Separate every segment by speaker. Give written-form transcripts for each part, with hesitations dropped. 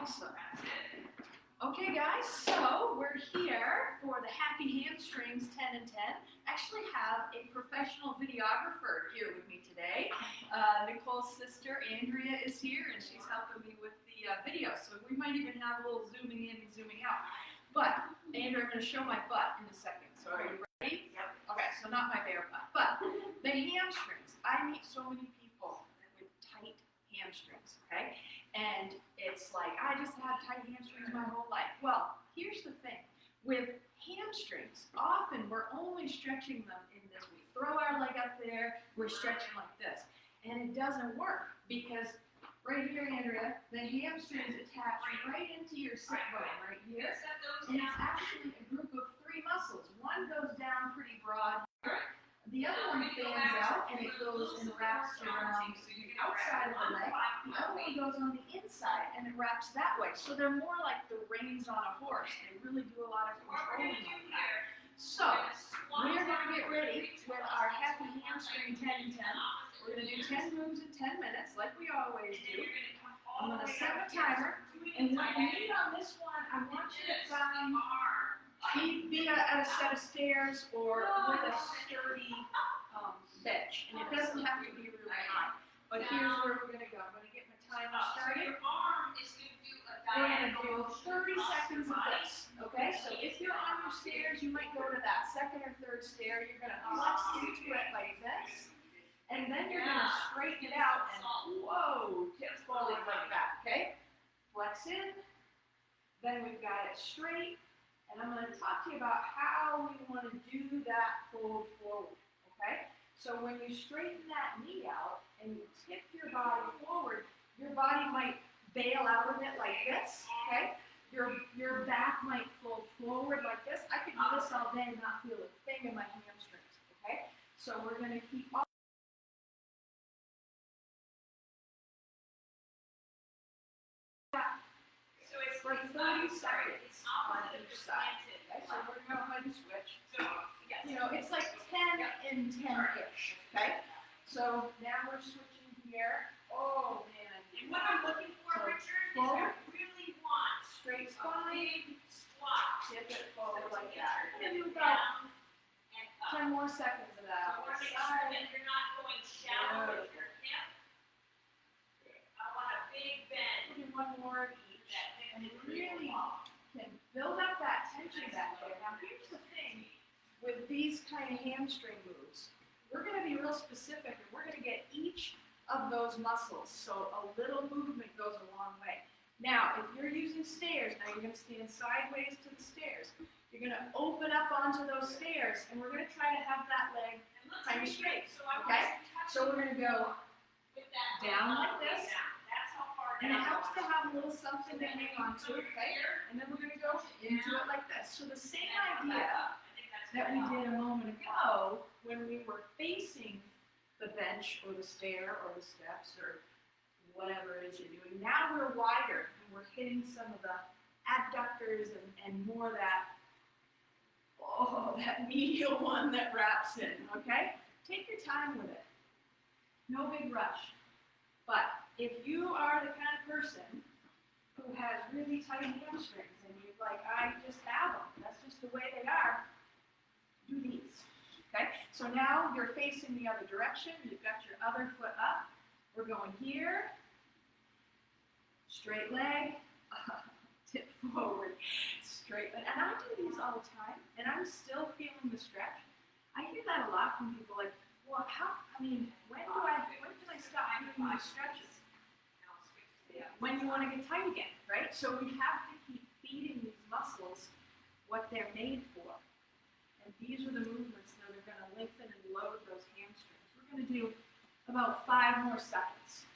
Speaker 1: Awesome. Okay guys, so we're here for the Happy Hamstrings 10 and 10. I actually have a professional videographer here with me today. Nicole's sister Andrea is here and she's helping me with the video. So we might even have a little zooming in and zooming out. But Andrea, I'm going to show my butt in a second. So are you ready? Yep. Okay, so not my bare butt. But the hamstrings. I meet so many people with tight hamstrings, okay? And it's like, I just had tight hamstrings my whole life. Well, here's the thing. With hamstrings, often we're only stretching them in this. We throw our leg up there, we're stretching like this. And it doesn't work because right here, Andrea, the hamstrings attach right into your sit bone right here. And it's actually a group of three muscles. One goes down pretty broad here. The other one fans out and it goes and wraps around the outside of the leg. The other one goes on the inside and it wraps that way. So they're more like the reins on a horse. They really do a lot of controlling on that. So we're going to get ready with our Happy Hamstring 10 and 10. We're going to do 10 moves in 10 minutes like we always do. I'm going to set a timer. And what you need on this one, I want you to find be at a set of stairs or with a sturdy bench. And it doesn't have to be really high. But here's where we're going to go. I'm going to get my timer started. We're going to do 30 seconds of this. Okay? So if you're on your stairs, you might go to that second or third stair. You're going to flex into it like this. And then you're going to straighten it out and, whoa, tip forward like that. Okay? Flex in. Then we've got it straight. And I'm going to talk to you about how we want to do that fold forward, okay? So when you straighten that knee out and you tip your body forward, your body might bail out of it like this, okay? Your back might fold forward like this. I could do this all day and not feel a thing in my hamstrings, okay? So we're going to keep on. For 30 seconds on each side. Okay, so we're going to go ahead and switch. You know, it's like 10 and 10-ish. Okay? So now we're switching here. Oh, man.
Speaker 2: And what I'm looking for, Richard, is I really want
Speaker 1: straight
Speaker 2: a
Speaker 1: spine.
Speaker 2: big squat.
Speaker 1: Tip it forward like that. We're going to do about 10 more seconds of that.
Speaker 2: So I want to make sure that you're not going shallow with your hip. I want a big bend.
Speaker 1: We'll do one more of each. And really can build up that tension back there. Now here's the thing with these kind of hamstring moves. We're going to be real specific and we're going to get each of those muscles. So a little movement goes a long way. Now if you're using stairs, now you're going to stand sideways to the stairs. You're going to open up onto those stairs and we're going to try to have that leg kind of straight. Okay? So we're going to go down like this. And it helps to have a little something to hang on to, okay? And then we're going to go into it like this. So the same idea that we did a moment ago when we were facing the bench or the stair or the steps or whatever it is you're doing. Now we're wider and we're hitting some of the abductors and more that, that medial one that wraps in, okay? Take your time with it. No big rush. But if you are the kind of person who has really tight hamstrings and you're like, I just have them, that's just the way they are, do these. Okay? So now you're facing the other direction, you've got your other foot up. We're going here, straight leg, tip forward, straight leg. And I do these all the time, and I'm still feeling the stretch. I hear that a lot from people like, well, when can I stop doing my stretches? When you want to get tight again, right? So we have to keep feeding these muscles what they're made for. And these are the movements that are going to lengthen and load those hamstrings. We're going to do about 5 more seconds.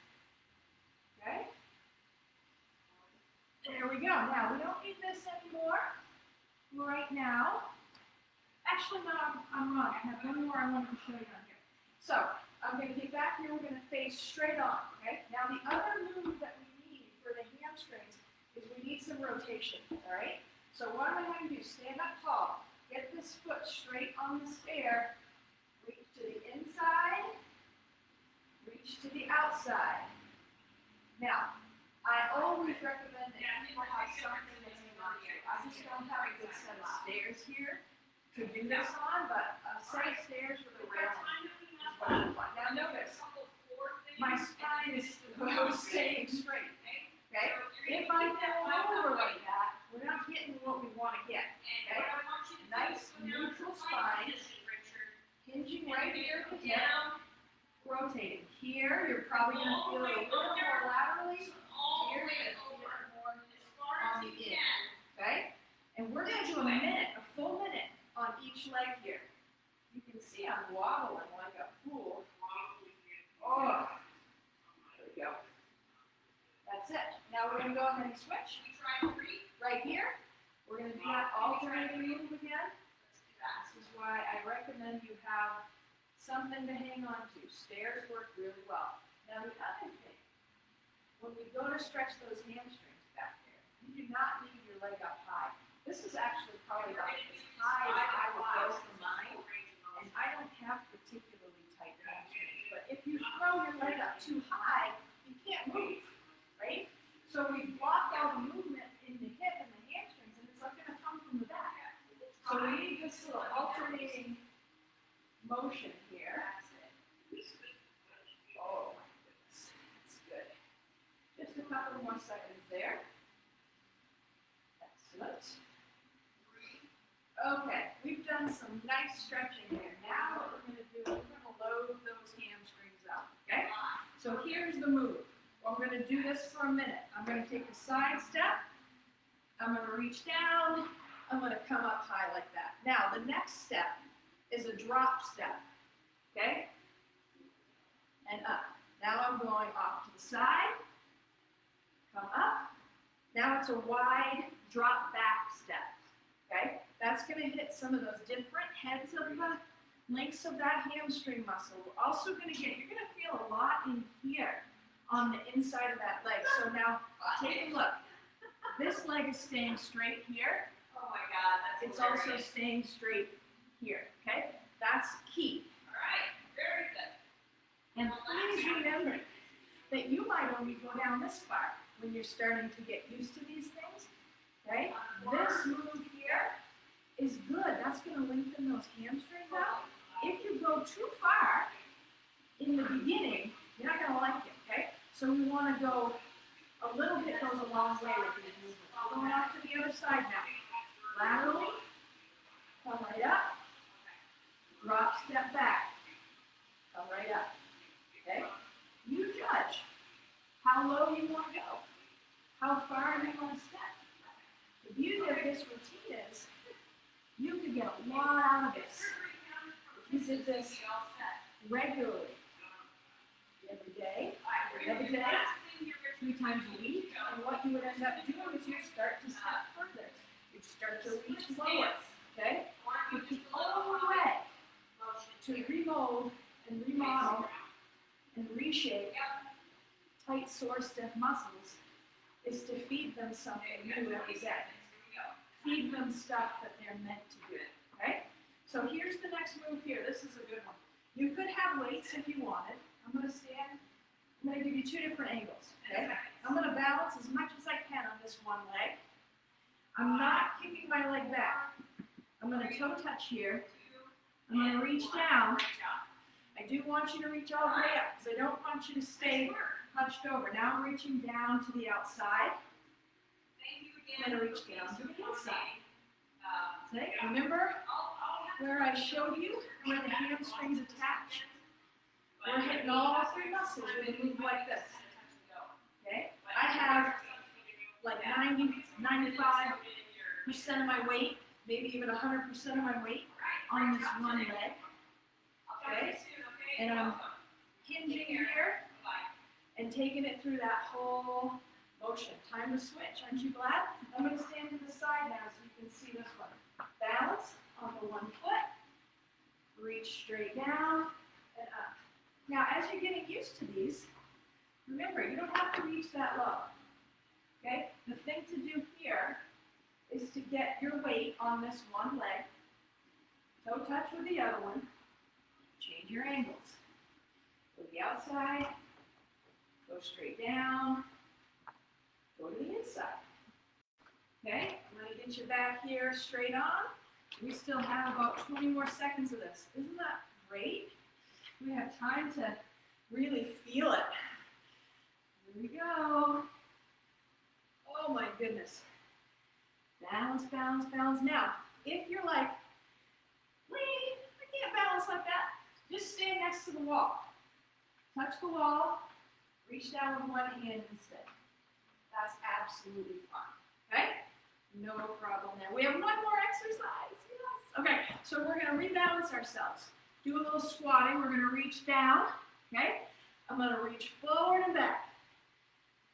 Speaker 1: Okay? There we go. Now, we don't need this anymore right now. Actually, no, I'm wrong. I have one more I wanted to show you on here. So, I'm going to get back here. We're going to face straight on, okay? Now, the other move that we need for the hamstrings is we need some rotation, all right? So, what am I going to do? Stand up tall. Get this foot straight on the stair. Reach to the inside. Reach to the outside. Now, I always always recommend that people have something to hang on to. I just don't have a good set of stairs here to do this on, but a set of stairs with a railing is what I want. Now notice, my spine is staying straight. Okay? If I fall over like that, we're not getting what we want to get. Okay? Nice neutral spine, hinging right here at the hip, rotating. Here, you're probably going to feel it a little more laterally. Here, you're going to feel it more on the in. Okay? And we're going to do a full minute on each leg here. You can see I'm wobbling like a fool. Oh, there we go. That's it. Now we're going to go ahead and switch. Right here, we're going to do that alternating move again. This is why I recommend you have something to hang on to. Stairs work really well. Now the other thing, when we go to stretch those hamstrings back there, you do not leave your leg up high. This is actually probably about as high as I would go for mine, and I don't have particularly tight hamstrings. But if you throw your leg up too high, you can't move, right? So we block out the movement in the hip and the hamstrings, and it's not going to come from the back. So we need this little alternating motion here. Oh, that's good. Just a couple more seconds there. Excellent. Okay, we've done some nice stretching here. Now what we're going to do is we're going to load those hamstrings up. Okay? So here's the move. Well, I'm going to do this for a minute. I'm going to take a side step. I'm going to reach down. I'm going to come up high like that. Now, the next step is a drop step. Okay? And up. Now I'm going off to the side. Come up. Now it's a wide drop back step. Okay? That's going to hit some of those different heads of the links of that hamstring muscle. We're also going to get, you're going to feel a lot in here on the inside of that leg. So now take a look. This leg is staying straight here.
Speaker 2: Oh my God, that's
Speaker 1: It's also staying straight here. Okay? That's key.
Speaker 2: All right, very good.
Speaker 1: And please remember that you might only go down this far when you're starting to get used to these things. Okay? This move here is good. That's going to lengthen those hamstrings out. If you go too far in the beginning, you're not going to like it. Okay? So we want to go a little bit goes a long way with these movements. We're going off to the other side now. Laterally, come right up, drop, step back, come right up. Okay? You judge how low you want to go, how far you want to step. The beauty of this routine is you can get a lot out of this. If you did this regularly, every day, 3 times a week, and what you would end up doing is you start to step further. You start to reach lower, okay? But the only way to remold and remodel and reshape tight, sore, stiff muscles is to feed them something new every day. Feed them stuff that they're meant to do, okay? So here's the next move here. This is a good one. You could have weights if you wanted. I'm going to stand. I'm going to give you 2 different angles, okay? I'm going to balance as much as I can on this one leg. I'm not kicking my leg back. I'm going to toe touch here. I'm going to reach down. I do want you to reach all the way up because I don't want you to stay hunched over. Now I'm reaching down to the outside. I'm going to reach down to the inside. Okay? Remember where I showed you where the hamstrings attach? We're hitting all 3 muscles with a move like this. Okay? I have like 95% of my weight, maybe even 100% of my weight on this one leg. Okay? And I'm hinging here and taking it through that whole motion. Time to switch. Aren't you glad? I'm going to stand to the side now so you can see this one. Balance on the one foot. Reach straight down and up. Now, as you're getting used to these, remember, you don't have to reach that low. Okay? The thing to do here is to get your weight on this one leg, toe touch with the other one, change your angles. Go to the outside, go straight down, go to the Okay, I'm going to get you back here straight on. We still have about 20 more seconds of this. Isn't that great? We have time to really feel it. Here we go. Oh my goodness. Balance, balance, balance. Now, if you're like, Lee, I can't balance like that, just stand next to the wall. Touch the wall, reach down with one hand instead. That's absolutely fine. Okay? No problem there. We have one more exercise. Yes. Okay, so we're going to rebalance ourselves. Do a little squatting. We're going to reach down. Okay? I'm going to reach forward and back.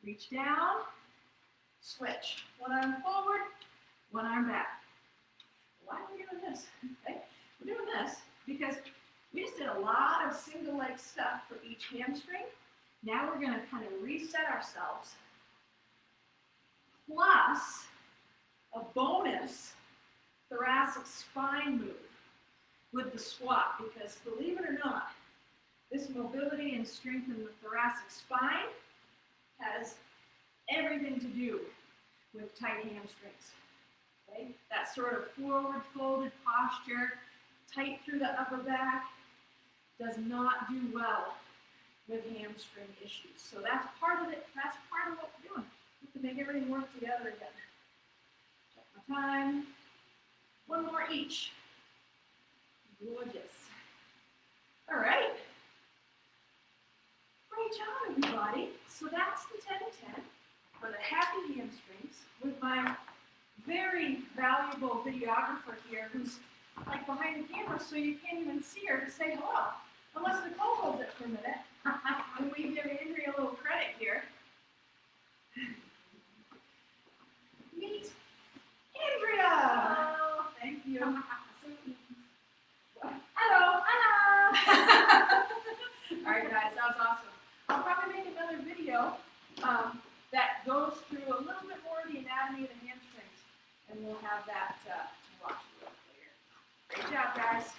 Speaker 1: Reach down. Switch. One arm forward, one arm back. Why are we doing this? Okay? We're doing this because we just did a lot of single leg stuff for each hamstring. Now we're going to kind of reset ourselves. Plus a bonus thoracic spine move with the squat, because believe it or not, this mobility and strength in the thoracic spine has everything to do with tight hamstrings. Okay? That sort of forward folded posture, tight through the upper back, does not do well with hamstring issues. So that's part of it. That's part of what we're doing. We have to make everything work together again. Check my time. One more each. Gorgeous. All right. Great job, everybody. So that's the 10 and 10 for the happy hamstrings with my very valuable videographer here who's like behind the camera so you can't even see her to say hello. Unless Nicole holds it for a minute. And we give Andrea a little credit here. Meet Andrea. Hello. Thank you. Hello. Hello. All right, guys, that was awesome. I'll probably make another video that goes through a little bit more of the anatomy of the hamstrings, and we'll have that to watch a little later. Great job, guys.